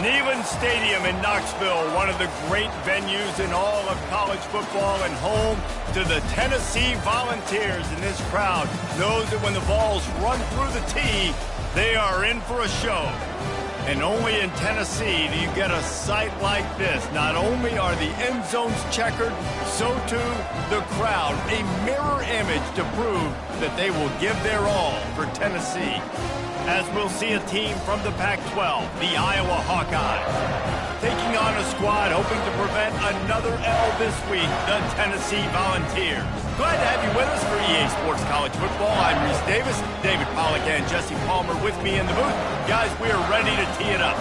Neyland Stadium in Knoxville, one of the great venues in all of college football, and home to the Tennessee Volunteers. And this crowd knows that when the balls run through the tee, they are in for a show. And only in Tennessee do you get a sight like this. Not only are the end zones checkered, so too the crowd, a mirror image to prove that they will give their all for Tennessee. As we'll see a team from the Pac-12, the Iowa Hawkeyes, taking on a squad hoping to prevent another L this week, the Tennessee Volunteers. Glad to have you with us for EA Sports College Football. I'm Reese Davis, David Pollack and Jesse Palmer with me in the booth. Guys, we are ready to tee it up.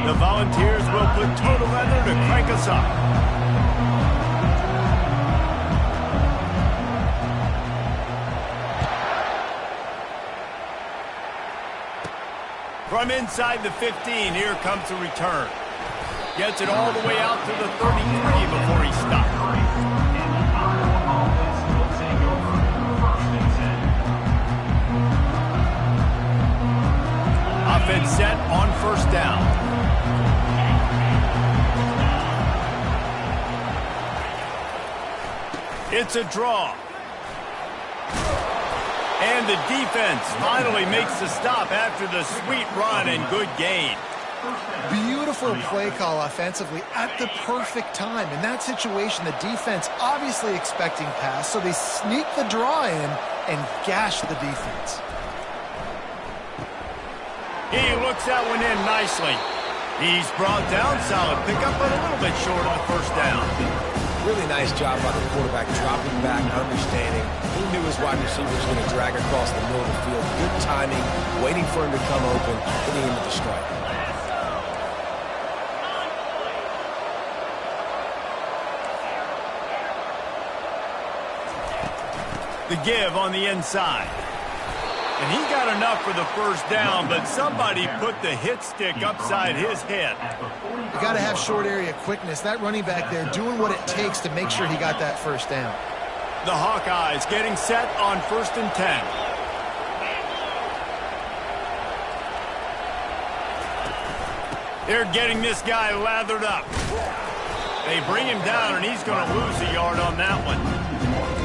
The Volunteers will put total leather to crank us up. From inside the 15, here comes the return. Gets it all the way out to the 33 before he stops. Offense set on first down. It's a draw. And the defense finally makes the stop after the sweet run and good gain. Beautiful play call offensively at the perfect time. In that situation, the defense obviously expecting pass, so they sneak the draw in and gash the defense. He looks that one in nicely. He's brought down, solid pickup, but a little bit short of the first down. Really nice job by the quarterback, dropping back, understanding. He knew his wide receiver was going to drag across the middle of the field. Good timing, waiting for him to come open, hitting him with the strike. The give on the inside. And he got enough for the first down, but somebody put the hit stick upside his head. You got to have short area quickness. That running back there doing what it takes to make sure he got that first down. The Hawkeyes getting set on 1st and 10. They're getting this guy lathered up. They bring him down, and he's going to lose a yard on that one.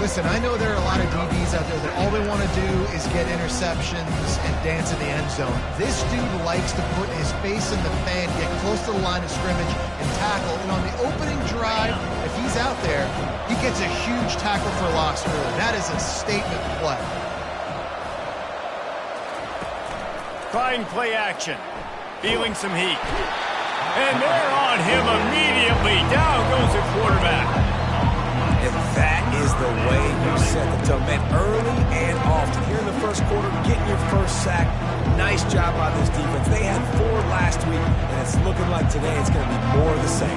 Listen, I know there are a lot of DBs out there that all they want to do is get interceptions and dance in the end zone. This dude likes to put his face in the pan, get close to the line of scrimmage, and tackle. And on the opening drive, if he's out there, he gets a huge tackle for loss early. That is a statement play. Trying play action. Feeling some heat. And they're on him immediately. Down goes the quarterback. And that is the way you set the tone. Man, early and often. Here in the first quarter, getting your first sack. Nice job by this defense. They had 4 last week, and it's looking like today it's going to be more of the same.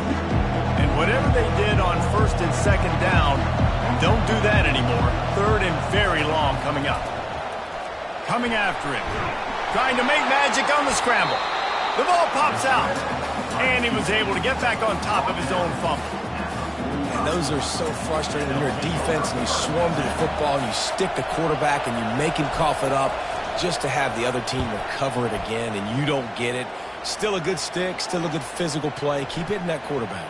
And whatever they did on 1st and 2nd down, don't do that anymore. 3rd and very long coming up. Coming after him. Trying to make magic on the scramble. The ball pops out. And he was able to get back on top of his own fumble. And those are so frustrating when you're a defense and you swarm to the football and you stick the quarterback and you make him cough it up just to have the other team recover it again and you don't get it. Still a good stick, still a good physical play. Keep hitting that quarterback.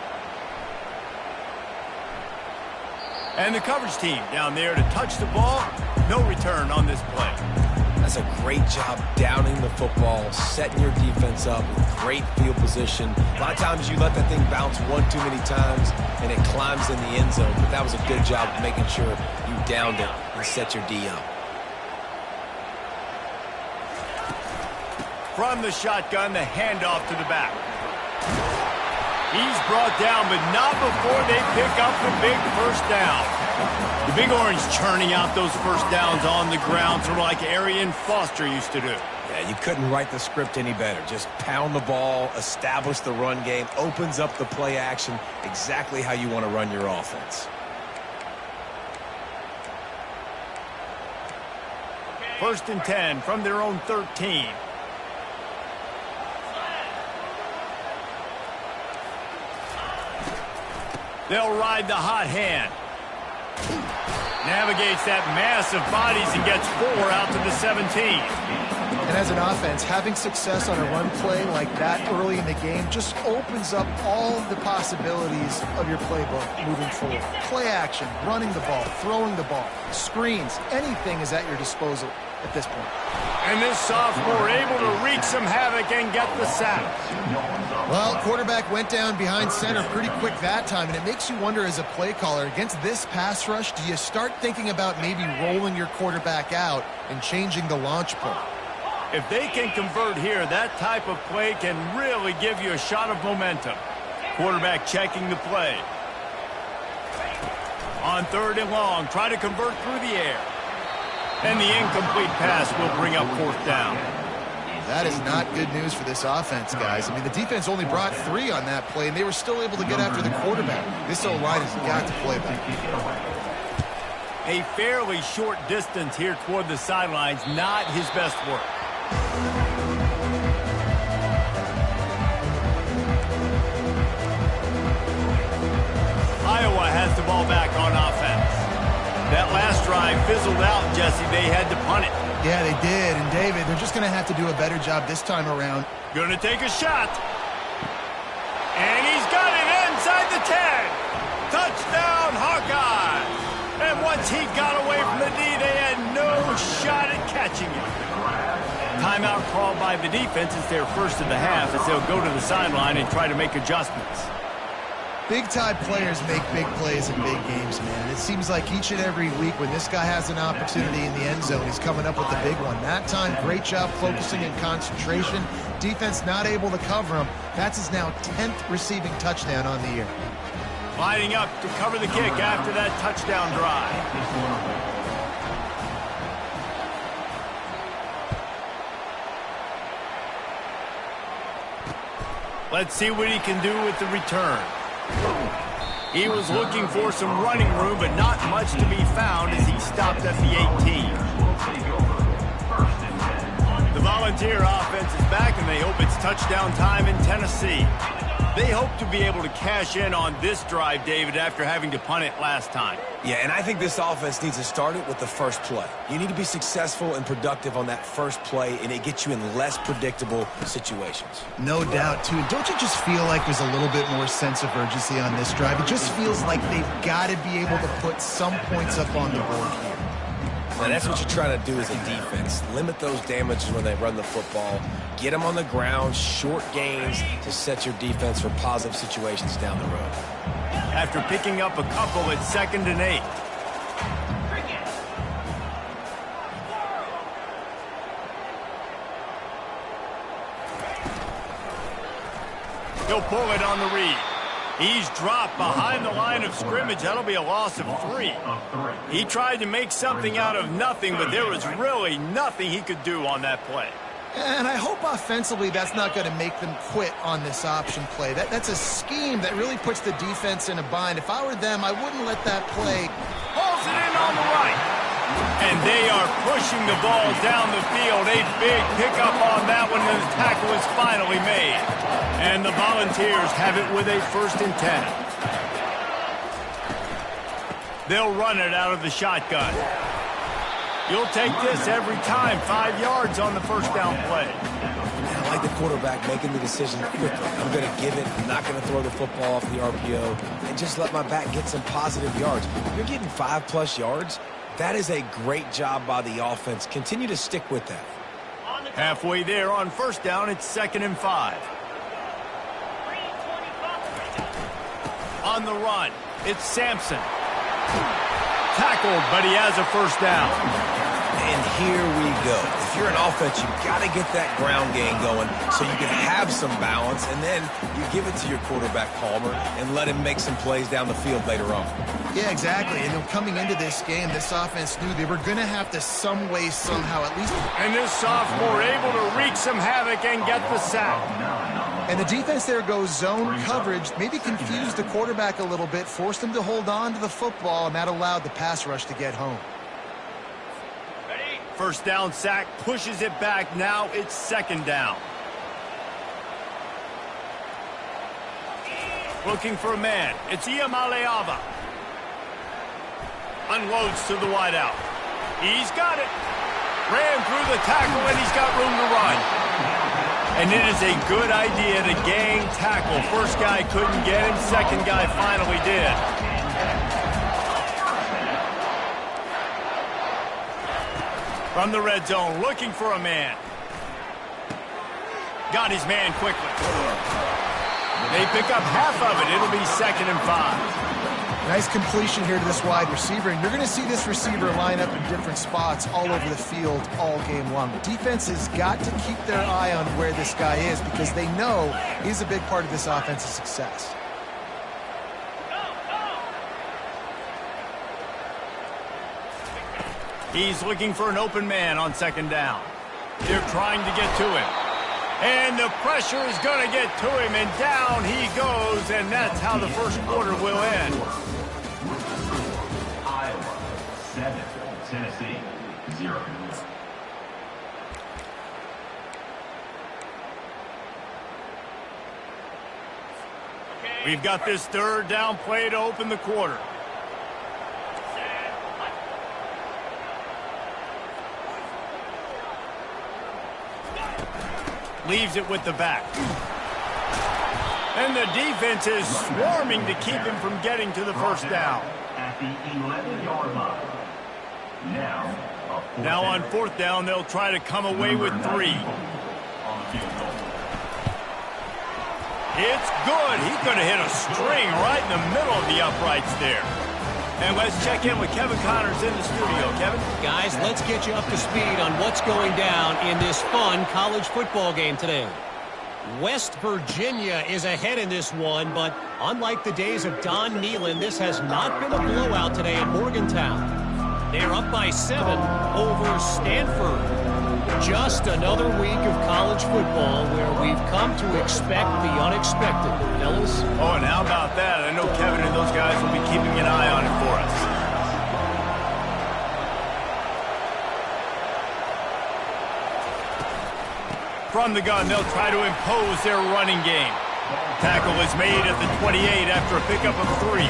And the coverage team down there to touch the ball. No return on this play. That's a great job downing the football, setting your defense up with great field position. A lot of times you let that thing bounce one too many times and it climbs in the end zone, but that was a good job of making sure you downed it and set your D up. From the shotgun, the handoff to the back. He's brought down, but not before they pick up the big first down. The Big Orange churning out those first downs on the ground, sort of like Arian Foster used to do. Yeah, you couldn't write the script any better. Just pound the ball, establish the run game, opens up the play action, exactly how you want to run your offense. 1st and 10 from their own 13. They'll ride the hot hand. Navigates that mass of bodies and gets 4 out to the 17. And as an offense, having success on a run play like that early in the game just opens up all the possibilities of your playbook moving forward. Play action, running the ball, throwing the ball, screens, anything is at your disposal at this point. And this sophomore able to wreak some havoc and get the sack. Well, quarterback went down behind center pretty quick that time, and it makes you wonder as a play caller, against this pass rush, do you start thinking about maybe rolling your quarterback out and changing the launch point? If they can convert here, that type of play can really give you a shot of momentum. Quarterback checking the play. On 3rd and long, try to convert through the air. And the incomplete pass will bring up 4th down. That is not good news for this offense, guys. I mean, the defense only brought 3 on that play, and they were still able to get after the quarterback. This O-line has got to play better. A fairly short distance here toward the sidelines, not his best work. Iowa has the ball back on offense. That last drive fizzled out, Jesse. They had to punt it. Yeah, they did. And, David, they're just going to have to do a better job this time around. Going to take a shot. And he's got it inside the 10. Touchdown, Hawkeyes. And once he got away from the D, they had no shot at catching him. Timeout called by the defense. It's their first of the half as they'll go to the sideline and try to make adjustments. Big-time players make big plays in big games, man. It seems like each and every week when this guy has an opportunity in the end zone, he's coming up with the big one. That time, great job focusing and concentration. Defense not able to cover him. That's his now 10th receiving touchdown on the year. Lining up to cover the kick after that touchdown drive. Let's see what he can do with the return. He was looking for some running room, but not much to be found as he stopped at the 18. The Volunteer offense is back, and they hope it's touchdown time in Tennessee. They hope to be able to cash in on this drive, David, after having to punt it last time. Yeah, and I think this offense needs to start it with the first play. You need to be successful and productive on that first play, and it gets you in less predictable situations. No doubt, too. Don't you just feel like there's a little bit more sense of urgency on this drive? It just feels like they've got to be able to put some points up on the board here. Now, that's what you're trying to do as a defense. Limit those damages when they run the football. Get them on the ground, short gains to set your defense for positive situations down the road. After picking up a couple, it's 2nd and 8. He'll pull it on the read. He's dropped behind the line of scrimmage. That'll be a loss of 3. He tried to make something out of nothing, but there was really nothing he could do on that play. And I hope offensively that's not going to make them quit on this option play. That's a scheme that really puts the defense in a bind. If I were them, I wouldn't let that play. Hauls it in on the right. And they are pushing the ball down the field. A big pickup on that one, and the tackle is finally made. And the Volunteers have it with a 1st and 10. They'll run it out of the shotgun. You'll take this every time. 5 yards on the first down play. I like the quarterback making the decision quickly. I'm going to give it. I'm not going to throw the football off the RPO and just let my back get some positive yards. You're getting 5+ yards. That is a great job by the offense. Continue to stick with that. Halfway there on 1st down, it's 2nd and 5. On the run, it's Sampson. Tackled, but he has a 1st down. And here we go. If you're an offense, you've got to get that ground game going so you can have some balance, and then you give it to your quarterback, Palmer, and let him make some plays down the field later on. Yeah, exactly. And coming into this game, this offense knew they were going to have to some way, somehow, at least. And this sophomore able to wreak some havoc and get the sack. And the defense there goes zone coverage, maybe confused the quarterback a little bit, forced him to hold on to the football, and that allowed the pass rush to get home. 1st down sack, pushes it back. Now it's 2nd down. Looking for a man. It's Iamaleava. Unloads to the wideout. He's got it. Ran through the tackle, and he's got room to run. And it is a good idea to gang tackle. First guy couldn't get him. Second guy finally did. From the red zone, looking for a man. Got his man quickly. They pick up half of it. It'll be 2nd and 5. Nice completion here to this wide receiver, and you're going to see this receiver line up in different spots all over the field all game long. The defense has got to keep their eye on where this guy is because they know he's a big part of this offense's success. He's looking for an open man on 2nd down. They're trying to get to him. And the pressure is going to get to him, and down he goes, and that's how the first quarter will end. Iowa 7, Tennessee 0. We've got this 3rd down play to open the quarter. Leaves it with the back. And the defense is swarming to keep him from getting to the first down. At the 11-yard line. Now on 4th down, they'll try to come away with 3. It's good. He could have hit a string right in the middle of the uprights there. And let's check in with Kevin Connors in the studio. Kevin? Guys, let's get you up to speed on what's going down in this fun college football game today. West Virginia is ahead in this one, but unlike the days of Don Nehlen, this has not been a blowout today in Morgantown. They're up by 7 over Stanford. Just another week of college football where we've come to expect the unexpected, fellas. Oh, and how about that? I know Kevin and those guys will be keeping an eye on it for us. From the gun, they'll try to impose their running game. Tackle is made at the 28 after a pickup of 3.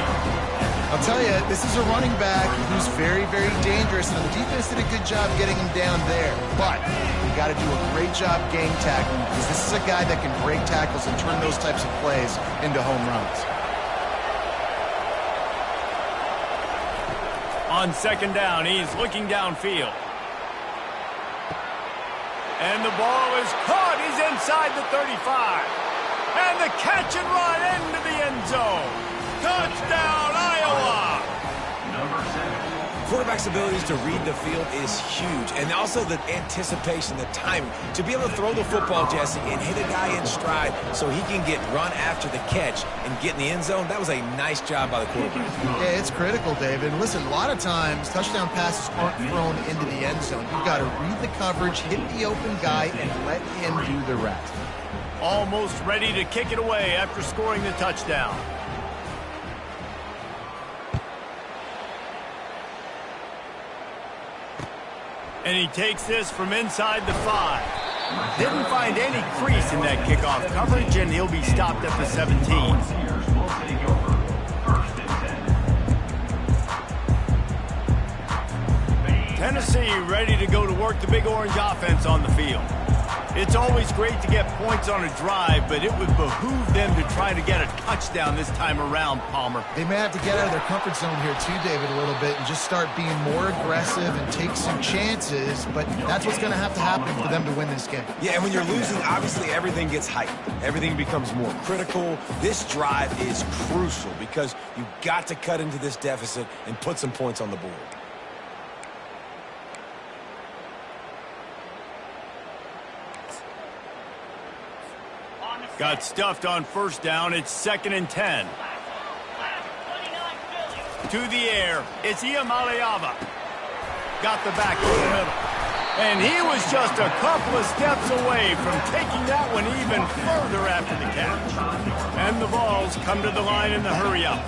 I'll tell you, this is a running back who's very, very dangerous, and the defense did a good job getting him down there. But you got to do a great job gang tackling because this is a guy that can break tackles and turn those types of plays into home runs. On 2nd down, he's looking downfield. And the ball is caught. He's inside the 35. And the catch and run into the end zone. Touchdown, Iowa! Number 7. Quarterback's abilities to read the field is huge, and also the anticipation, the timing. To be able to throw the football, Jesse, and hit a guy in stride so he can get run after the catch and get in the end zone, that was a nice job by the quarterback. Yeah, it's critical, David. And listen, a lot of times touchdown passes aren't thrown into the end zone. You've got to read the coverage, hit the open guy, and let him do the rest. Almost ready to kick it away after scoring the touchdown. And he takes this from inside the 5. Didn't find any crease in that kickoff coverage, and he'll be stopped at the 17. Tennessee ready to go to work the Big Orange offense on the field. It's always great to get points on a drive, but it would behoove them to try to get a touchdown this time around, Palmer. They may have to get out of their comfort zone here too, David, a little bit and just start being more aggressive and take some chances, but that's what's going to have to happen for them to win this game. Yeah, and when you're losing, obviously everything gets heightened. Everything becomes more critical. This drive is crucial because you've got to cut into this deficit and put some points on the board. Got stuffed on 1st down. It's 2nd and 10. To the air. It's Iamaleava. Got the back in the middle. And he was just a couple of steps away from taking that one even further after the catch. And the Vols come to the line in the hurry-up.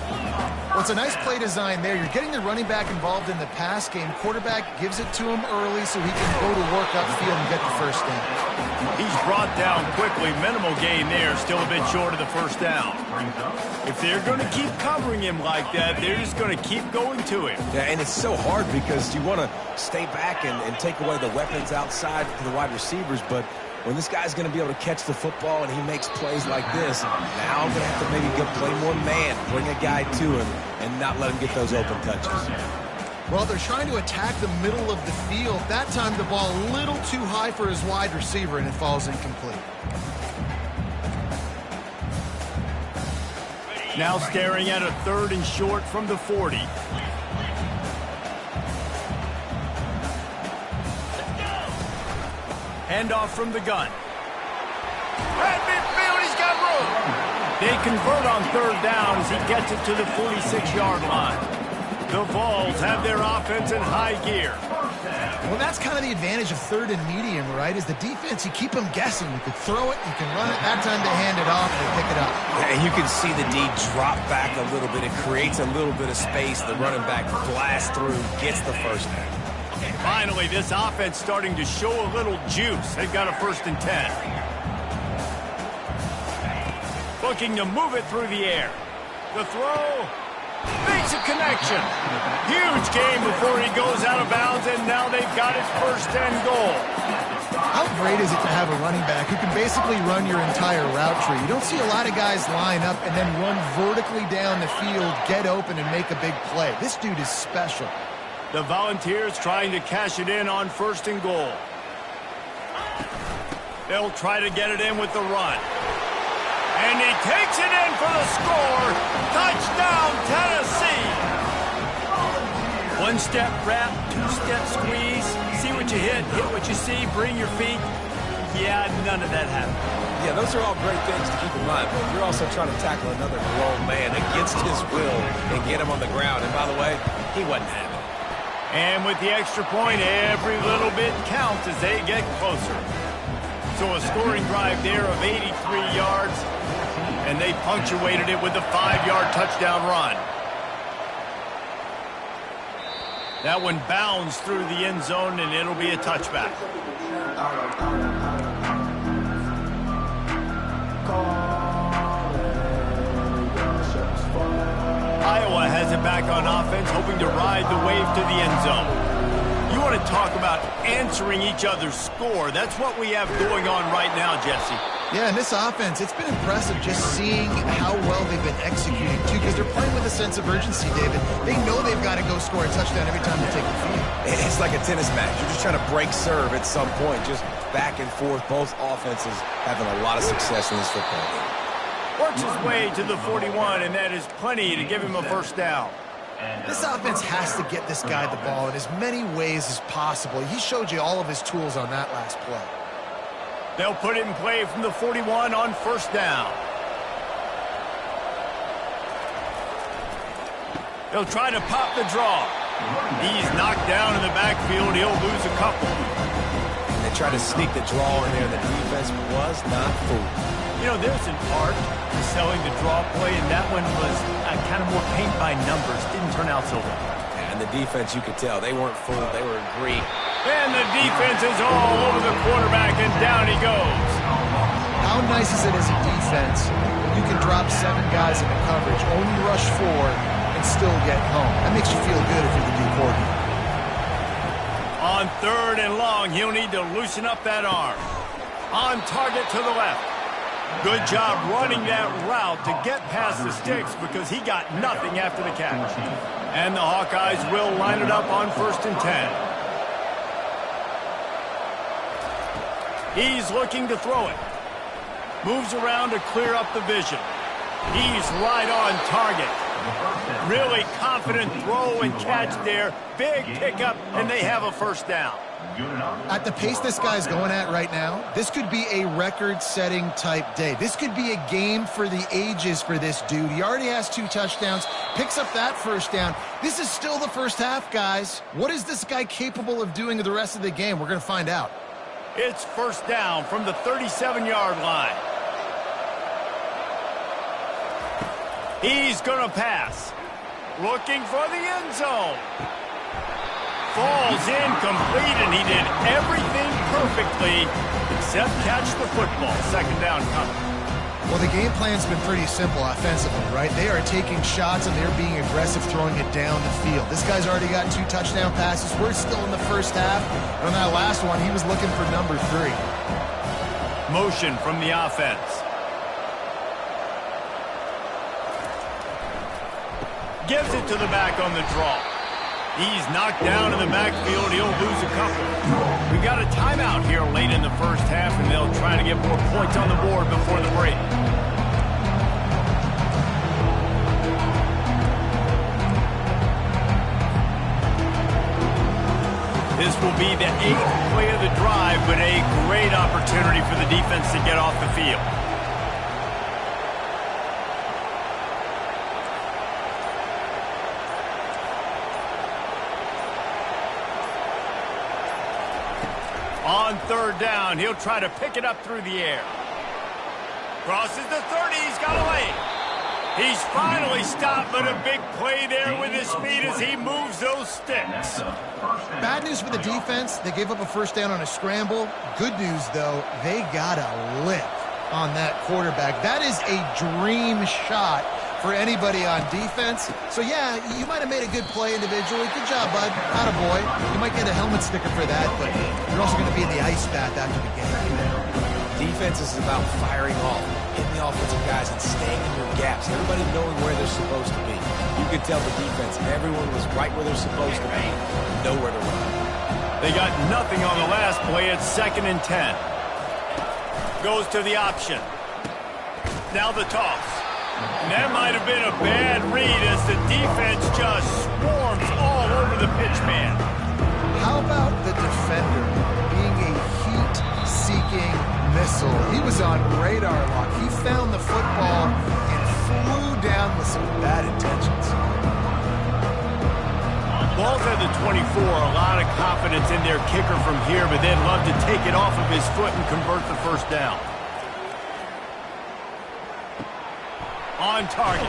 Well, it's a nice play design there. You're getting the running back involved in the pass game. Quarterback gives it to him early so he can go to work upfield and get the first down. He's brought down quickly. Minimal gain there. Still a bit short of the first down. If they're going to keep covering him like that, they're just going to keep going to him. Yeah, and it's so hard because you want to stay back and take away the weapons outside to the wide receivers, but when this guy's going to be able to catch the football and he makes plays like this, now I'm going to have to maybe go play more man, bring a guy to him, and not let him get those open touches. Well, they're trying to attack the middle of the field. That time the ball a little too high for his wide receiver, and it falls incomplete. Now staring at a 3rd and short from the 40. Handoff from the gun. At midfield, he's got room. They convert on 3rd down as he gets it to the 46-yard line. The Vols have their offense in high gear. Well, that's kind of the advantage of 3rd and medium, right? Is the defense, you keep them guessing. You can throw it, you can run it. That time they hand it off, they pick it up. And you can see the D drop back a little bit. It creates a little bit of space. The running back blasts through, gets the first down. Finally, this offense starting to show a little juice. They've got a 1st and 10. Looking to move it through the air. The throw makes a connection. Huge game before he goes out of bounds, and now they've got it 1st and goal. How great is it to have a running back who can basically run your entire route tree? You don't see a lot of guys line up and then run vertically down the field, get open, and make a big play. This dude is special. The Volunteers trying to cash it in on 1st and goal. They'll try to get it in with the run. And he takes it in for the score. Touchdown, Tennessee. 1-step wrap, 2-step squeeze. See what you hit what you see, bring your feet. Yeah, none of that happened. Yeah, those are all great things to keep in mind, but you're also trying to tackle another grown man against his will and get him on the ground. And by the way, he wasn't having it. And with the extra point, every little bit counts as they get closer. So a scoring drive there of 83 yards, and they punctuated it with a 5-yard touchdown run. That one bounds through the end zone, and it'll be a touchback. Iowa has it back on offense, hoping to ride the wave to the end zone. You want to talk about answering each other's score. That's what we have going on right now, Jesse. Yeah, and this offense, it's been impressive just seeing how well they've been executing, too, because they're playing with a sense of urgency, David. They know they've got to go score a touchdown every time they take the field. It's like a tennis match. You're just trying to break serve at some point, just back and forth. Both offenses having a lot of success in this football game. Works his way to the 41, and that is plenty to give him a 1st down. This offense has to get this guy the ball in as many ways as possible. He showed you all of his tools on that last play. They'll put it in play from the 41 on 1st down. They'll try to pop the draw. He's knocked down in the backfield. He'll lose a couple. And they try to sneak the draw in there. The defense was not fooled. You know, there's an art to selling the draw play, and that one was kind of more paint by numbers. Didn't turn out so well. And the defense, you could tell, they weren't fooled. They were agreed. And the defense is all over the quarterback, and down he goes. How nice is it as a defense when you can drop 7 guys into coverage, only rush 4, and still get home? That makes you feel good if you're the D coordinator. On 3rd and long, he'll need to loosen up that arm. On target to the left. Good job running that route to get past the sticks because he got nothing after the catch. And the Hawkeyes will line it up on 1st and 10. He's looking to throw it. Moves around to clear up the vision. He's right on target. Really confident throw and catch there. Big pickup, and they have a 1st down. At the pace this guy's going at right now, this could be a record-setting type day. This could be a game for the ages for this dude. He already has 2 touchdowns, picks up that 1st down. This is still the 1st half, guys. What is this guy capable of doing the rest of the game? We're going to find out. It's 1st down from the 37-yard line. He's going to pass. looking for the end zone. Falls incomplete, and he did everything perfectly except catch the football. Second down coming. Well, the game plan's been pretty simple offensively, right? They are taking shots, and they're being aggressive throwing it down the field. This guy's already got 2 touchdown passes. We're still in the first half. And on that last one, he was looking for number 3. Motion from the offense. Gives it to the back on the draw. He's knocked down in the backfield. He'll lose a couple. We got a timeout here late in the first half, and they'll try to get more points on the board before the break. This will be the 8th play of the drive, but a great opportunity for the defense to get off the field. On third down, he'll try to pick it up through the air. Crosses the 30, he's got a lane. He's finally stopped, but a big play there with his speed as he moves those sticks. Bad news for the defense. They gave up a first down on a scramble. Good news, though, they got a lick on that quarterback. That is a dream shot for anybody on defense. So, yeah, you might have made a good play individually. Good job, bud. Attaboy. You might get a helmet sticker for that, but you're also going to be in the ice bath after the game. Defense is about firing off, hitting the offensive guys, and staying in your gaps. Everybody knowing where they're supposed to be. You could tell the defense, everyone was right where they're supposed to be, nowhere to run. They got nothing on the last play. It's 2nd and 10. Goes to the option. Now the toss. And that might have been a bad read as the defense just swarms all over the pitch man. How about the defender being a heat-seeking missile? He was on radar lock. He found the football and flew down with some bad intentions. Ball's at the 24. A lot of confidence in their kicker from here, but they'd love to take it off of his foot and convert the first down. On target.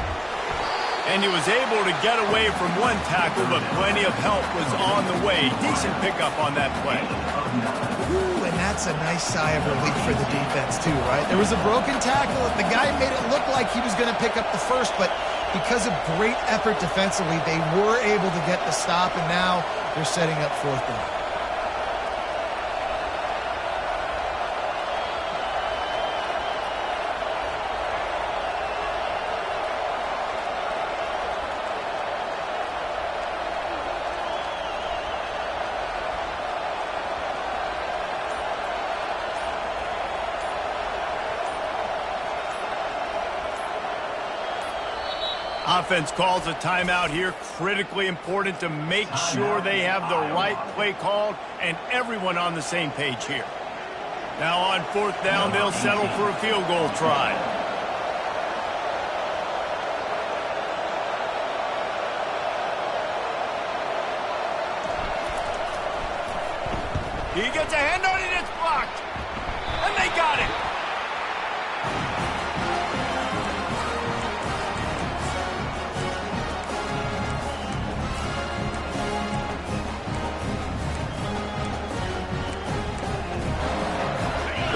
And he was able to get away from one tackle, but plenty of help was on the way. Decent pickup on that play. Ooh, and that's a nice sigh of relief for the defense, too, right? There was a broken tackle. The guy made it look like he was going to pick up the first, but because of great effort defensively, they were able to get the stop, and now they're setting up 4th down. Offense calls a timeout here. Critically important to make sure they have the right play called and everyone on the same page here. Now on 4th down, they'll settle for a field goal try. He gets a hand on it, it's blocked. And they got it.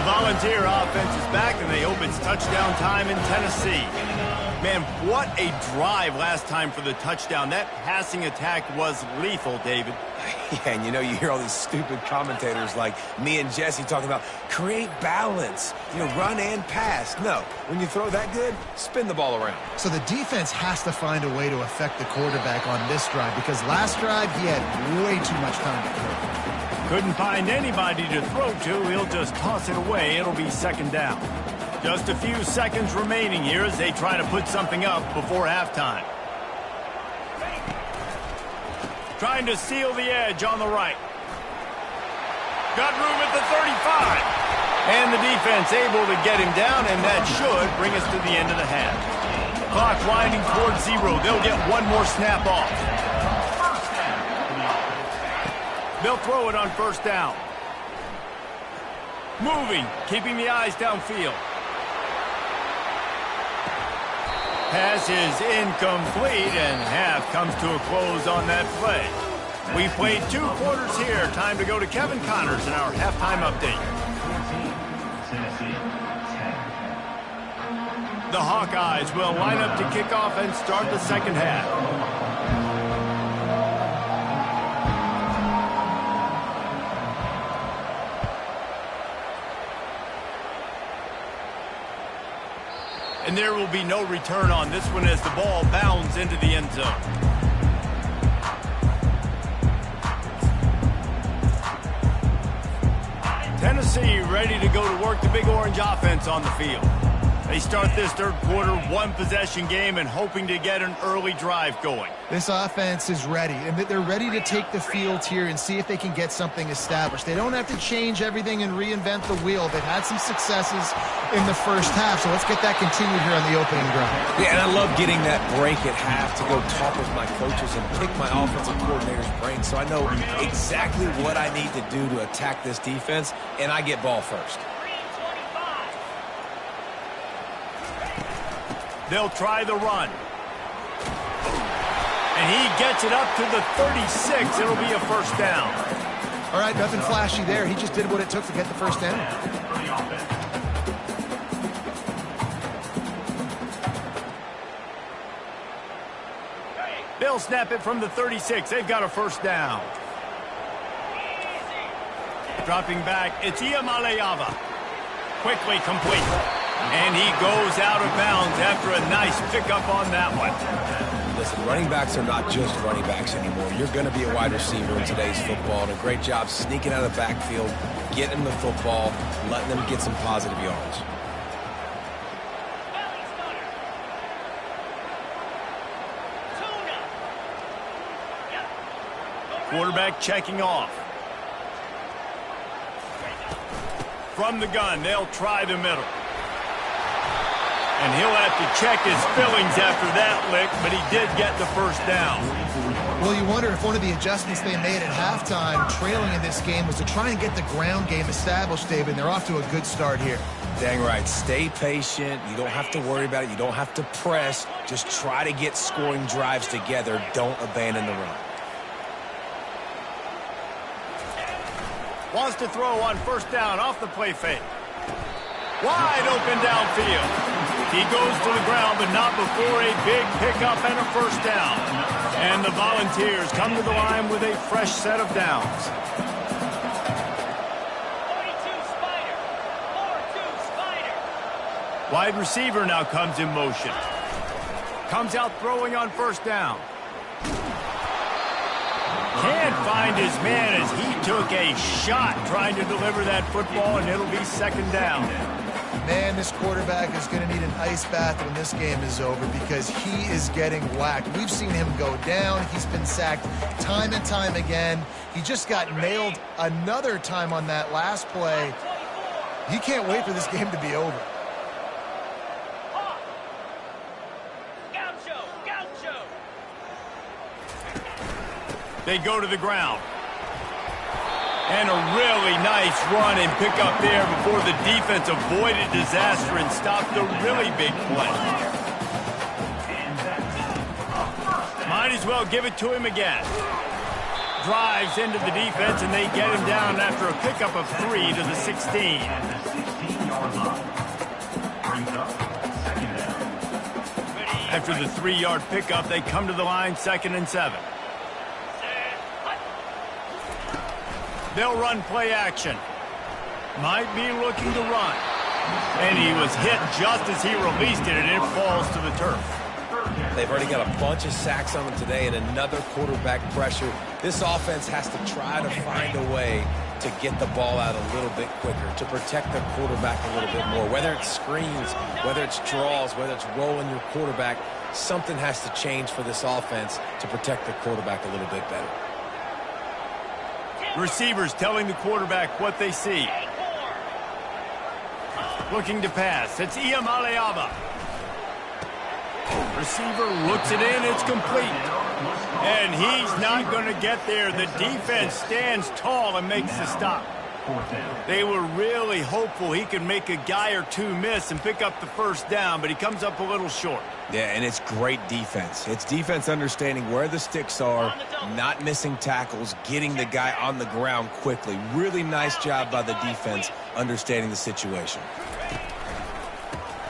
Volunteer offense is back, and they hope it's touchdown time in Tennessee. Man, what a drive last time for the touchdown. That passing attack was lethal, David. Yeah, and you know, you hear all these stupid commentators like me and Jesse talking about create balance, run and pass. No, when you throw that good, spin the ball around. So the defense has to find a way to affect the quarterback on this drive, because last drive he had way too much time to throw. Couldn't find anybody to throw to. He'll just toss it away. It'll be 2nd down. Just a few seconds remaining here as they try to put something up before halftime. Trying to seal the edge on the right. Got room at the 35. And the defense able to get him down, and that should bring us to the end of the half. Clock winding towards 0. They'll get one more snap off. They'll throw it on 1st down. Moving, keeping the eyes downfield. pass is incomplete, and half comes to a close on that play. We played 2 quarters here. Time to go to Kevin Connors in our halftime update. Tennessee 10. The Hawkeyes will line up to kick off and start the second half. And there will be no return on this one as the ball bounds into the end zone. Tennessee ready to go to work the Big Orange offense on the field. They start this third quarter 1-possession game and hoping to get an early drive going. This offense is ready, and they're ready to take the field here and see if they can get something established. They don't have to change everything and reinvent the wheel. They've had some successes in the first half, so let's get that continued here on the opening drive. Yeah, and I love getting that break at half to go talk with my coaches and pick my offensive coordinator's brain so I know exactly what I need to do to attack this defense, and I get ball first. They'll try the run. And he gets it up to the 36. It'll be a first down. All right, nothing flashy there. He just did what it took to get the first down. They'll snap it from the 36. They've got a first down. Dropping back, it's Iamaleava. Quickly complete. And he goes out of bounds after a nice pickup on that one. Listen, running backs are not just running backs anymore. You're going to be a wide receiver in today's football, and a great job sneaking out of the backfield, getting the football, letting them get some positive yards. Quarterback checking off. From the gun, they'll try the middle. And he'll have to check his fillings after that lick, but he did get the first down. Well, you wonder if one of the adjustments they made at halftime, trailing in this game, was to try and get the ground game established, David, and they're off to a good start here. Dang right. Stay patient. You don't have to worry about it. You don't have to press. Just try to get scoring drives together. Don't abandon the run. Wants to throw on first down off the play fake. Wide open downfield. He goes to the ground, but not before a big pickup and a first down. And the Volunteers come to the line with a fresh set of downs. 42 Spider. 4-2 Spider. Wide receiver now comes in motion. Comes out throwing on first down. Can't find his man as he took a shot trying to deliver that football, and it'll be second down. Man, this quarterback is going to need an ice bath when this game is over because he is getting whacked. We've seen him go down. He's been sacked time and time again. He just got nailed another time on that last play. He can't wait for this game to be over. They go to the ground. And a really nice run and pick up there before the defense avoided disaster and stopped the really big play. Might as well give it to him again. Drives into the defense, and they get him down after a pickup of 3 to the 16. After the 3-yard pickup, they come to the line, 2nd and 7. They'll run play action. Might be looking to run. And he was hit just as he released it, and it falls to the turf. They've already got a bunch of sacks on them today and another quarterback pressure. This offense has to try to find a way to get the ball out a little bit quicker, to protect the quarterback a little bit more. Whether it's screens, whether it's draws, whether it's rolling your quarterback, something has to change for this offense to protect the quarterback a little bit better. Receivers telling the quarterback what they see. Looking to pass. It's Iamaleava. Receiver looks it in. It's complete. And he's not going to get there. The defense stands tall and makes the stop. Fourth down. They were really hopeful he could make a guy or two miss and pick up the first down, but he comes up a little short. Yeah, and it's great defense. It's defense understanding where the sticks are, not missing tackles, getting the guy on the ground quickly. Really nice job by the defense understanding the situation.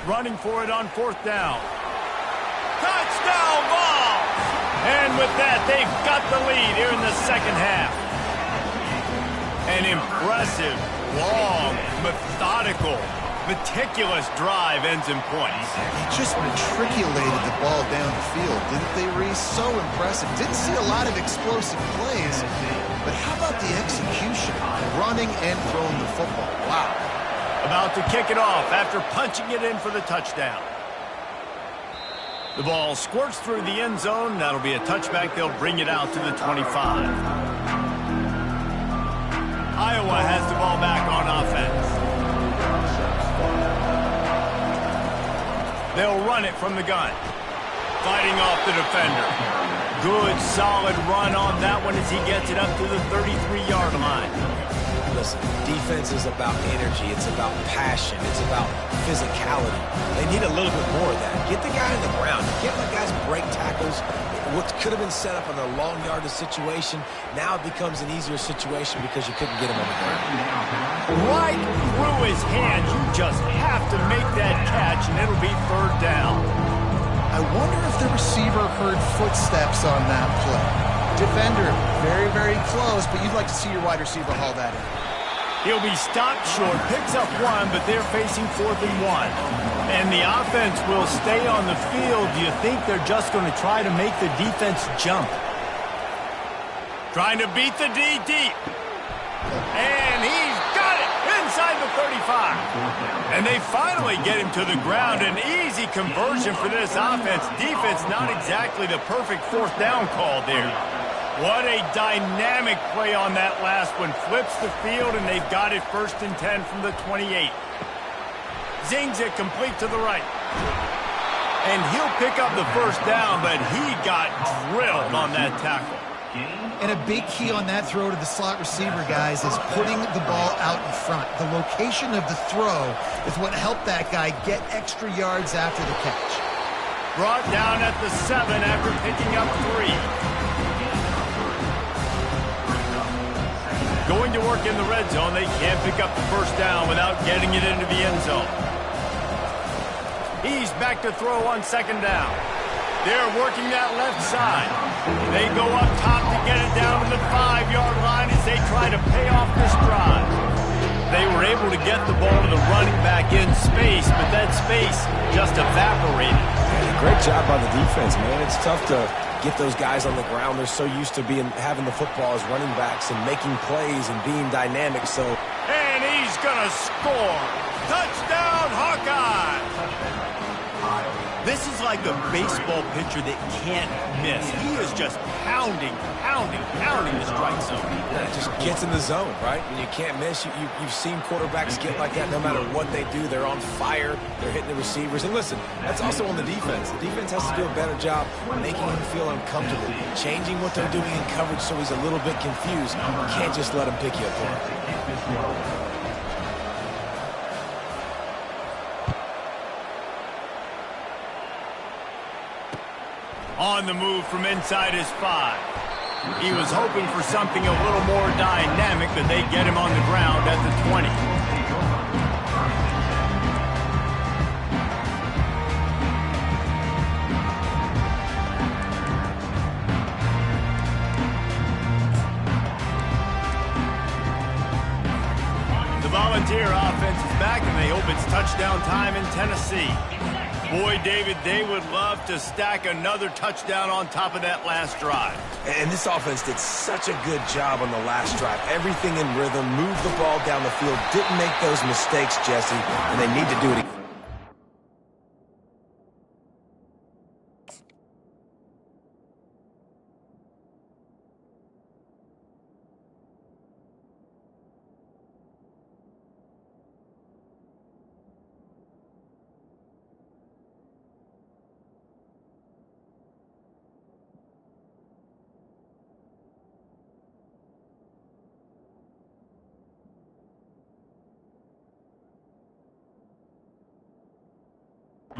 Running for it on fourth down. Touchdown ball! And with that, they've got the lead here in the second half. An impressive, long, methodical, meticulous drive ends in points. They just matriculated the ball down the field, didn't they, Reese? So impressive. Didn't see a lot of explosive plays, but how about the execution? Running and throwing the football. Wow. About to kick it off after punching it in for the touchdown. The ball squirts through the end zone. That'll be a touchback. They'll bring it out to the 25. Iowa has the ball back on offense. They'll run it from the gun. Fighting off the defender. Good, solid run on that one as he gets it up to the 33-yard line. Listen, defense is about energy. It's about passion. It's about physicality. They need a little bit more of that. Get the guy on the ground. You can't let guys break tackles. What could have been set up in a long yardage situation, now it becomes an easier situation because you couldn't get him on the ground. Right through his hands. You just have to make that catch, and it'll be third down. I wonder if the receiver heard footsteps on that play. Defender, very, very close, but you'd like to see your wide receiver haul that in. He'll be stopped short, picks up one, but they're facing 4th and 1. And the offense will stay on the field. Do you think they're just going to try to make the defense jump? Trying to beat the D deep. And he's got it inside the 35. And they finally get him to the ground. An easy conversion for this offense. Defense not exactly the perfect fourth down call there. What a dynamic play on that last one. Flips the field, and they've got it 1st and 10 from the 28. Zings it complete to the right. And he'll pick up the first down, but he got drilled on that tackle. And a big key on that throw to the slot receiver, guys, is putting the ball out in front. The location of the throw is what helped that guy get extra yards after the catch. Brought down at the 7 after picking up 3. Going to work in the red zone. They can't pick up the first down without getting it into the end zone. He's back to throw on 2nd down. They're working that left side. They go up top to get it down to the 5-yard line as they try to pay off this drive. They were able to get the ball to the running back in space, but that space just evaporated. Great job by the defense, man. It's tough to get those guys on the ground. They're so used to having the football as running backs and making plays and being dynamic. And he's going to score. Touchdown, Hawkeye! This is like a baseball pitcher that can't miss. He is just pounding the strike zone. It just gets in the zone, right? When you can't miss, you've seen quarterbacks get like that no matter what they do. They're on fire. They're hitting the receivers. And listen, that's also on the defense. The defense has to do a better job making him feel uncomfortable, changing what they're doing in coverage so he's a little bit confused. You can't just let him pick you apart. On the move from inside his 5. He was hoping for something a little more dynamic, but they get him on the ground at the 20. The Volunteer offense is back, and they hope it's touchdown time in Tennessee. Boy, David, they would love to stack another touchdown on top of that last drive. And this offense did such a good job on the last drive. Everything in rhythm, moved the ball down the field, didn't make those mistakes, Jesse, and they need to do it again.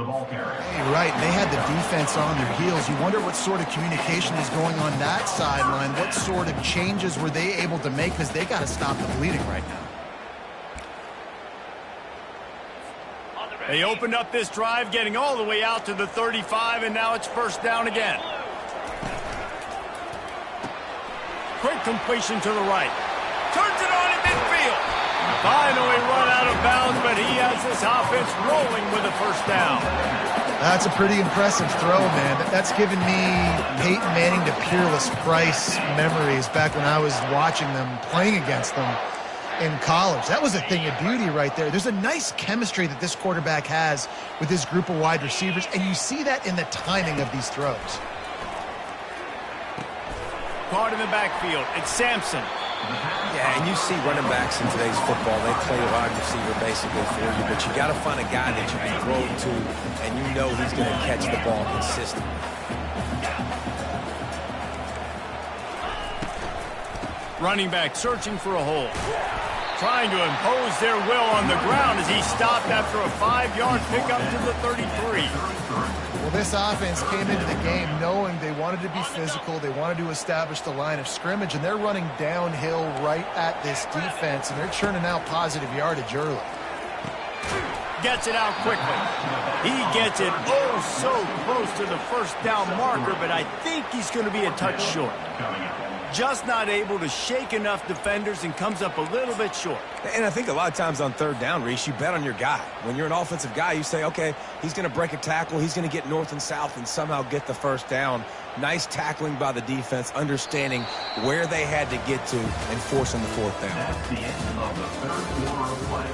the ball carrier. Hey, right. They had the defense on their heels. You wonder what sort of communication is going on that sideline. What sort of changes were they able to make, because they got to stop the bleeding right now. They opened up this drive, getting all the way out to the 35, and now it's first down again. Quick completion to the right. Turns it on in midfield. Finally run out of bounds, but he has this offense rolling with a first down. That's a pretty impressive throw, man. That's given me Peyton Manning to Peerless Price memories back when I was watching them, playing against them in college. That was a thing of beauty right there. There's a nice chemistry that this quarterback has with his group of wide receivers, and you see that in the timing of these throws. Caught in the backfield. It's Sampson. Yeah, and you see running backs in today's football, they play wide receiver basically for you, but you got to find a guy that you can throw to, and you know he's going to catch the ball consistently. Running back searching for a hole. Trying to impose their will on the ground as he stopped after a 5-yard pickup to the 33. Well, this offense came into the game knowing they wanted to be physical, they wanted to establish the line of scrimmage, and they're running downhill right at this defense, and they're churning out positive yardage early. Gets it out quickly. He gets it oh so close to the first down marker, but I think he's going to be a touch short. Just not able to shake enough defenders and comes up a little bit short. And I think a lot of times on third down, Reese, you bet on your guy. When you're an offensive guy, you say, okay, he's going to break a tackle, he's going to get north and south and somehow get the first down. Nice tackling by the defense, understanding where they had to get to and forcing the fourth down. That's the end of the third quarter of play.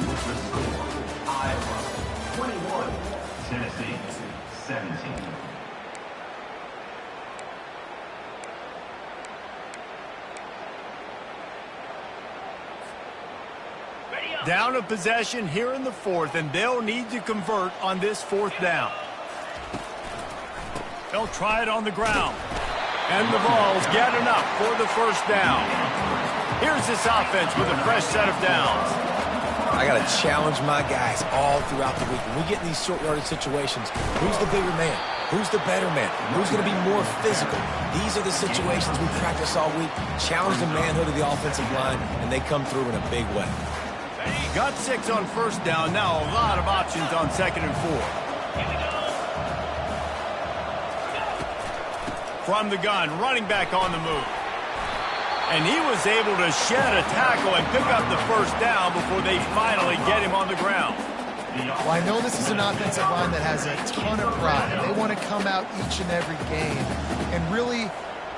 With the score, Iowa 21, Tennessee 17. Down a possession here in the fourth, and they'll need to convert on this fourth down. They'll try it on the ground. And the Vols get enough for the first down. Here's this offense with a fresh set of downs. I got to challenge my guys all throughout the week. When we get in these short yardage situations, who's the bigger man? Who's the better man? Who's going to be more physical? These are the situations we practice all week. Challenge the manhood of the offensive line, and they come through in a big way. Got 6 on first down. Now a lot of options on second and 4. From the gun, running back on the move. And he was able to shed a tackle and pick up the first down before they finally get him on the ground. Well, I know this is an offensive line that has a ton of pride. They want to come out each and every game and really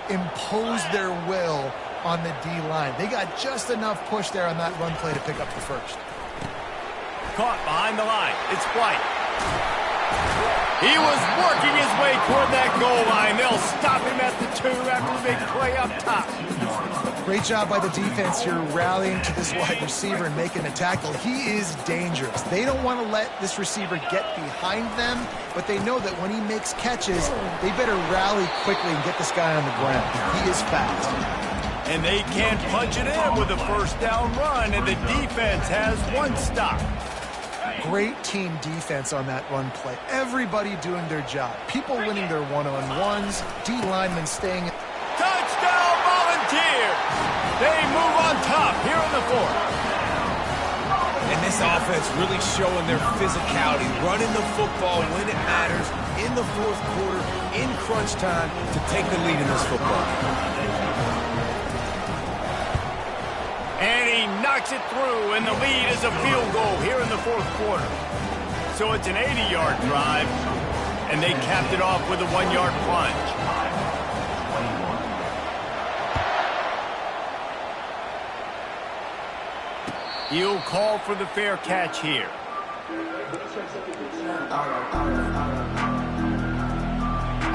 impose their will on the D-line. They got just enough push there on that run play to pick up the first. Caught behind the line. It's White. He was working his way toward that goal line. They'll stop him at the 2 after the big play up top. Great job by the defense here rallying to this wide receiver and making the tackle. He is dangerous. They don't want to let this receiver get behind them, but they know that when he makes catches, they better rally quickly and get this guy on the ground. He is fast. And they can't punch it in with a first down run, and the defense has one stop. Great team defense on that run play. Everybody doing their job. People winning their one-on-ones. D-linemen staying. Touchdown Volunteers! They move on top here in the fourth. And this offense really showing their physicality, running the football when it matters, in the fourth quarter, in crunch time, to take the lead in this football game. And he knocks it through, and the lead is a field goal here in the fourth quarter. So it's an 80-yard drive, and they capped it off with a 1-yard plunge. He'll call for the fair catch here.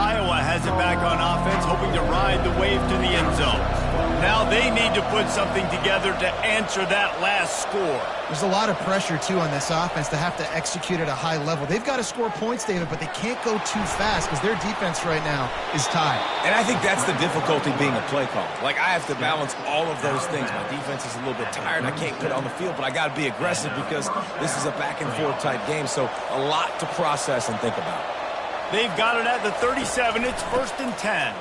Iowa has it back on offense, hoping to ride the wave to the end zone. Now they need to put something together to answer that last score. There's a lot of pressure, too, on this offense to have to execute at a high level. They've got to score points, David, but they can't go too fast because their defense right now is tied. And I think that's the difficulty being a play caller. Like, I have to balance all of those things. My defense is a little bit tired. I can't put it on the field, but I got to be aggressive because this is a back-and-forth type game, so a lot to process and think about. They've got it at the 37. It's 1st and 10.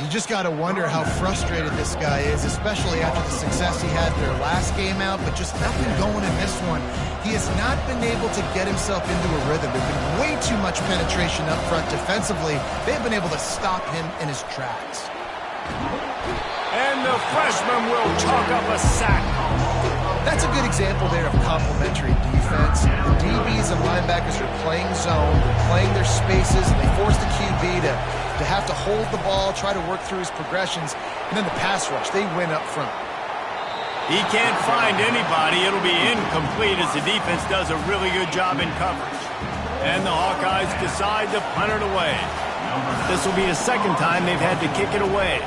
You just got to wonder how frustrated this guy is, especially after the success he had their last game out, but just nothing going in this one. He has not been able to get himself into a rhythm. There's been way too much penetration up front defensively. They've been able to stop him in his tracks. And the freshman will chalk up a sack. That's a good example there of complementary defense. The DBs and linebackers are playing zone, they're playing their spaces, and they force the QB to have to hold the ball, try to work through his progressions, and then the pass rush, they win up front. He can't find anybody. It'll be incomplete as the defense does a really good job in coverage. And the Hawkeyes decide to punt it away. This will be the second time they've had to kick it away.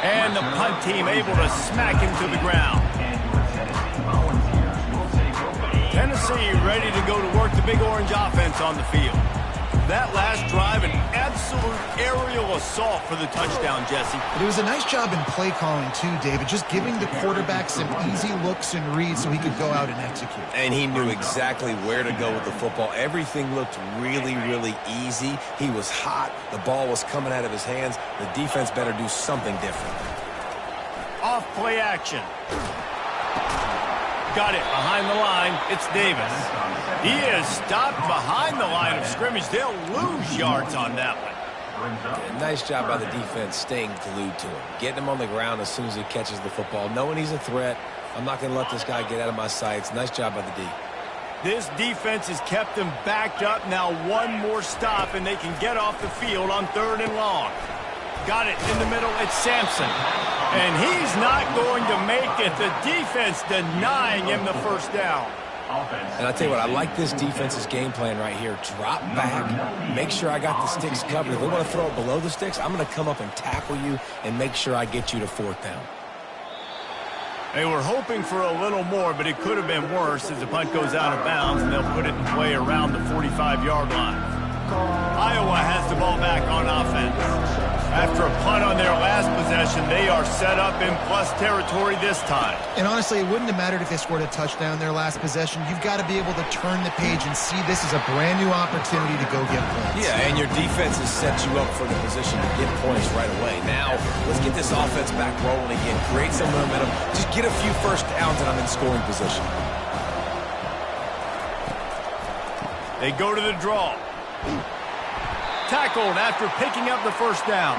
And the punt team able to smack him to the ground. Tennessee ready to go to work the Big Orange offense on the field. That last drive, an absolute aerial assault for the touchdown, Jesse. But it was a nice job in play calling, too, David, just giving the quarterback some easy looks and reads so he could go out and execute. And he knew exactly where to go with the football. Everything looked really, really easy. He was hot. The ball was coming out of his hands. The defense better do something different. Off play action. Got it behind the line. It's Davis. He is stopped behind the line of scrimmage. They'll lose yards on that one. Nice job by the defense staying glued to him. Getting him on the ground as soon as he catches the football. Knowing he's a threat. I'm not going to let this guy get out of my sights. Nice job by the D. This defense has kept them backed up. Now one more stop and they can get off the field on 3rd and long. Got it in the middle. It's Sampson. And he's not going to make it. The defense denying him the first down. And I tell you what, I like this defense's game plan right here. Drop back, make sure I got the sticks covered. If they want to throw it below the sticks, I'm going to come up and tackle you and make sure I get you to 4th down. They were hoping for a little more, but it could have been worse as the punt goes out of bounds and they'll put it in play around the 45-yard line. Iowa has the ball back on offense. After a punt on their last possession, they are set up in plus territory this time. And honestly, it wouldn't have mattered if they scored a touchdown their last possession. You've got to be able to turn the page and see this as a brand new opportunity to go get points. Yeah, and your defense has set you up for the position to get points right away. Now, let's get this offense back rolling again. Create some momentum. Just get a few first downs and I'm in scoring position. They go to the draw. Tackled after picking up the first down.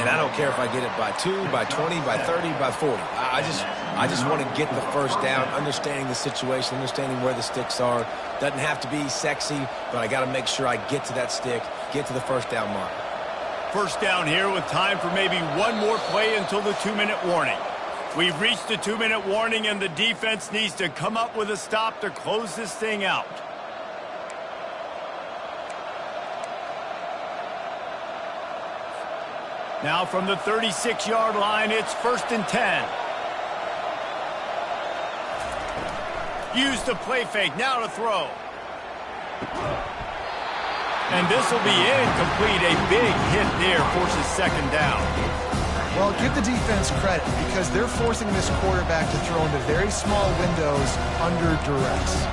And I don't care if I get it by 2, by 20, by 30, by 40. I just want to get the first down, understanding the situation, understanding where the sticks are. Doesn't have to be sexy, but I got to make sure I get to that stick, get to the first down mark. First down here with time for maybe one more play until the 2-minute warning. We've reached the 2-minute warning, and the defense needs to come up with a stop to close this thing out. Now from the 36-yard line, it's 1st and 10. Use the play fake, now to throw. And this will be incomplete. A big hit there forces 2nd down. Well, give the defense credit because they're forcing this quarterback to throw into very small windows under duress.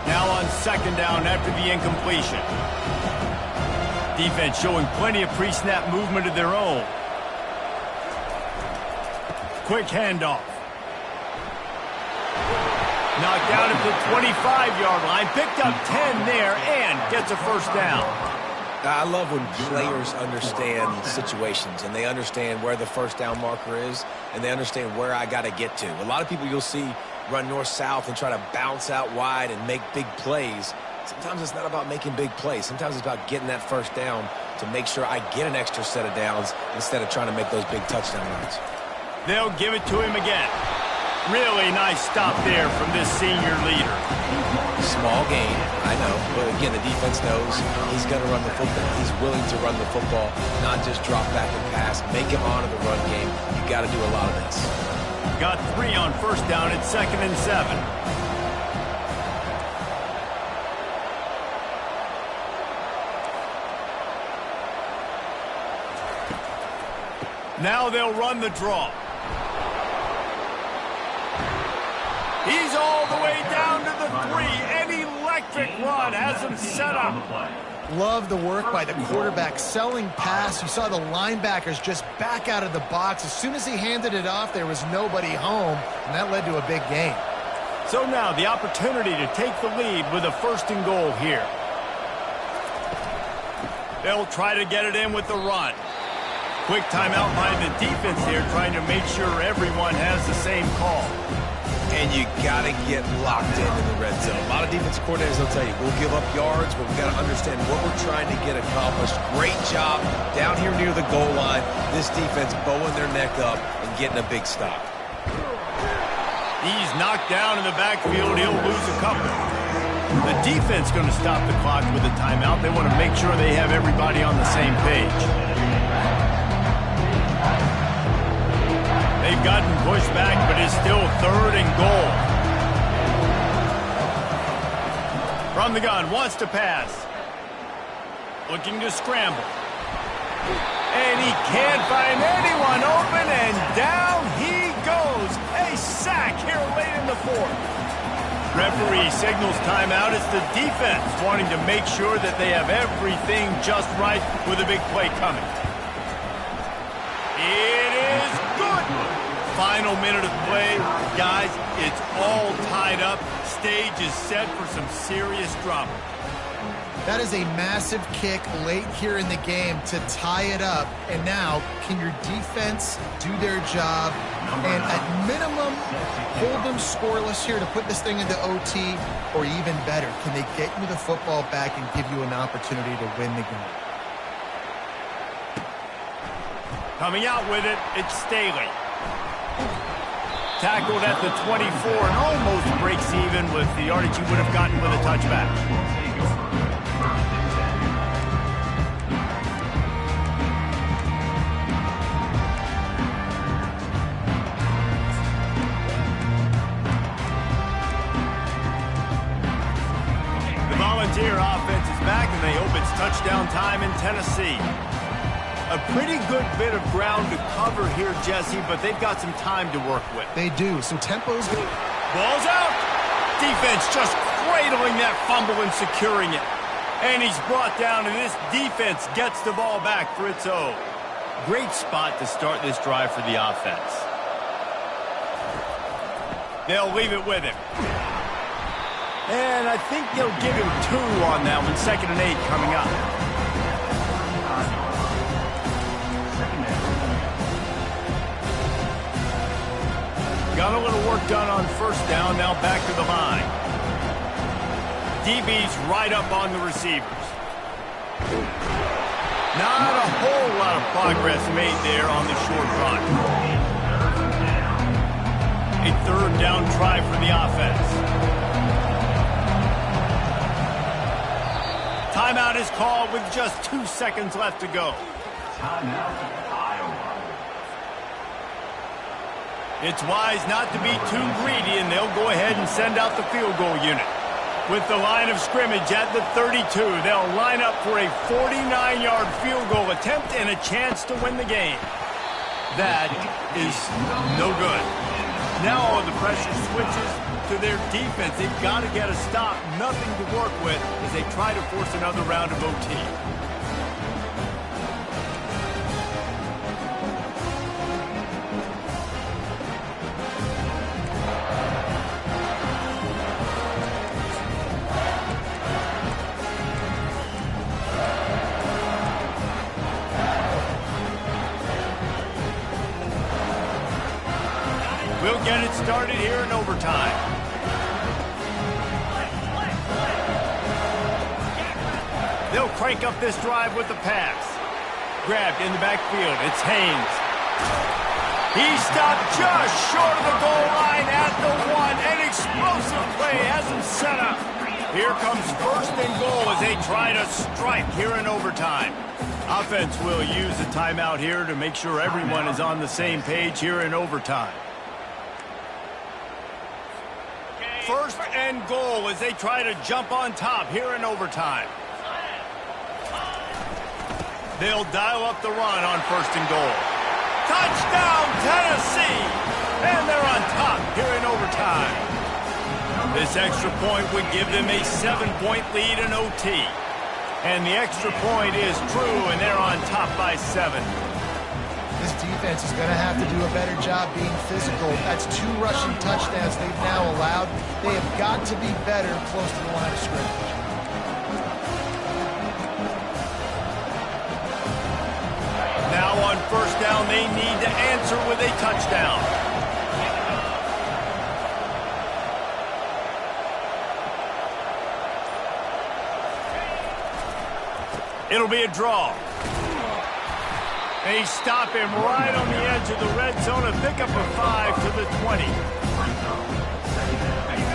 Now on 2nd down after the incompletion. Defense showing plenty of pre-snap movement of their own. Quick handoff. Knocked out at the 25-yard line. Picked up 10 there and gets a first down. I love when players understand situations and they understand where the first down marker is and they understand where I got to get to. A lot of people you'll see run north-south and try to bounce out wide and make big plays. Sometimes it's not about making big plays. Sometimes it's about getting that first down to make sure I get an extra set of downs instead of trying to make those big touchdown runs. They'll give it to him again. Really nice stop there from this senior leader. Small gain, I know, but again, the defense knows he's going to run the football. He's willing to run the football, not just drop back and pass, make him honor the run game. You got to do a lot of this. Got 3 on first down at 2nd and 7. Now they'll run the draw. He's all the way down to the 3. An electric run has him set up. Love the work by the quarterback selling pass. You saw the linebackers just back out of the box. As soon as he handed it off, there was nobody home, and that led to a big gain. So now the opportunity to take the lead with a 1st and goal here. They'll try to get it in with the run. Quick timeout by the defense there, trying to make sure everyone has the same call. And you got to get locked in the red zone. A lot of defensive coordinators will tell you, we'll give up yards, but we've got to understand what we're trying to get accomplished. Great job down here near the goal line. This defense bowing their neck up and getting a big stop. He's knocked down in the backfield. He'll lose a couple. The defense going to stop the clock with a timeout. They want to make sure they have everybody on the same page. They've gotten pushed back, but it's still 3rd and goal. From the gun, wants to pass. Looking to scramble. And he can't find anyone open, and down he goes. A sack here late in the 4th. Referee signals timeout. It's the defense wanting to make sure that they have everything just right with a big play coming. It is good. Final minute of play. Guys, it's all tied up. Stage is set for some serious drama. That is a massive kick late here in the game to tie it up. And now, can your defense do their job and at minimum hold them scoreless here to put this thing into OT, or even better, can they get you the football back and give you an opportunity to win the game? Coming out with it, it's Staley. Tackled at the 24 and almost breaks even with the yardage he would have gotten with a touchback. The Volunteer offense is back, and they hope it's touchdown time in Tennessee. A pretty good bit of ground to cover here, Jesse, but they've got some time to work with. They do, so tempo's good. Ball's out. Defense just cradling that fumble and securing it. And he's brought down, and this defense gets the ball back for its own. Great spot to start this drive for the offense. They'll leave it with him. And I think they'll give him 2 on that one. 2nd and 8 coming up. Got a little work done on first down, now back to the line. DB's right up on the receivers. Not a whole lot of progress made there on the short run. A 3rd down try for the offense. Timeout is called with just 2 seconds left to go. Timeout, Iowa. It's wise not to be too greedy, and they'll go ahead and send out the field goal unit. With the line of scrimmage at the 32, they'll line up for a 49-yard field goal attempt and a chance to win the game. That is no good. Now all the pressure switches to their defense. They've got to get a stop, nothing to work with as they try to force another round of OT. We'll get it started here in overtime. They'll crank up this drive with the pass. Grabbed in the backfield. It's Haynes. He stopped just short of the goal line at the 1. An explosive play has him set up. Here comes first and goal as they try to strike here in overtime. Offense will use a timeout here to make sure everyone is on the same page here in overtime. First and goal as they try to jump on top here in overtime. They'll dial up the run on first and goal. Touchdown, Tennessee! And they're on top here in overtime. This extra point would give them a 7-point lead in OT. And the extra point is true, and they're on top by 7. This defense is going to have to do a better job being physical. That's 2 rushing touchdowns they've now allowed. They have got to be better close to the line of scrimmage. Now on first down, they need to answer with a touchdown. It'll be a draw. They stop him right on the edge of the red zone and pick up a 5 to the 20.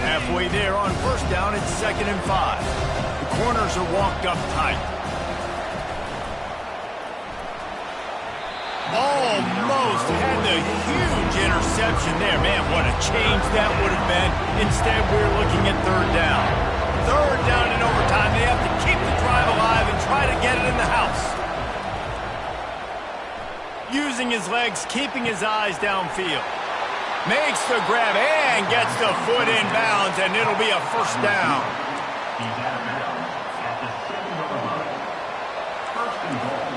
Halfway there on first down, it's 2nd and 5. The corners are walked up tight. Almost had the huge interception there. Man, what a change that would have been. Instead, we're looking at 3rd down. 3rd down in overtime. They have to keep the drive alive and try to get it in the house. Using his legs, keeping his eyes downfield. Makes the grab and gets the foot in bounds, and it'll be a first down. He's out of bounds at the 7-yard line. First and goal,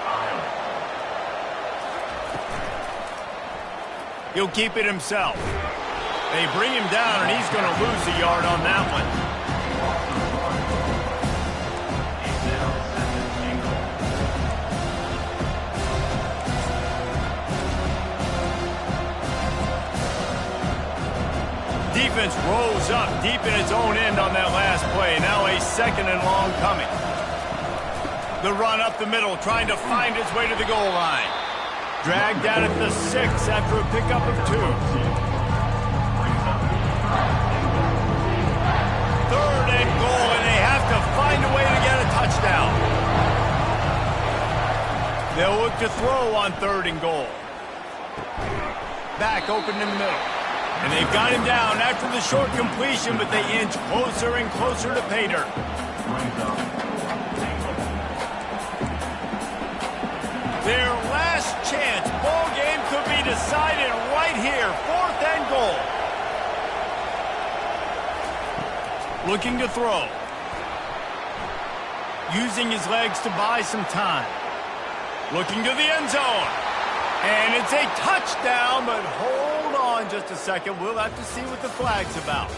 Iowa. He'll keep it himself. They bring him down, and he's going to lose a yard on that one. Defense rolls up deep in its own end on that last play. Now a 2nd and long coming. The run up the middle, trying to find his way to the goal line. Dragged down at the 6 after a pickup of 2. 3rd and goal, and they have to find a way to get a touchdown. They'll look to throw on 3rd and goal. Back open in the middle. And they've got him down after the short completion, but they inch closer and closer to pay dirt. Their last chance. Ball game could be decided right here. 4th and goal. Looking to throw. Using his legs to buy some time. Looking to the end zone. And it's a touchdown, but hold on just a second. We'll have to see what the flag's about.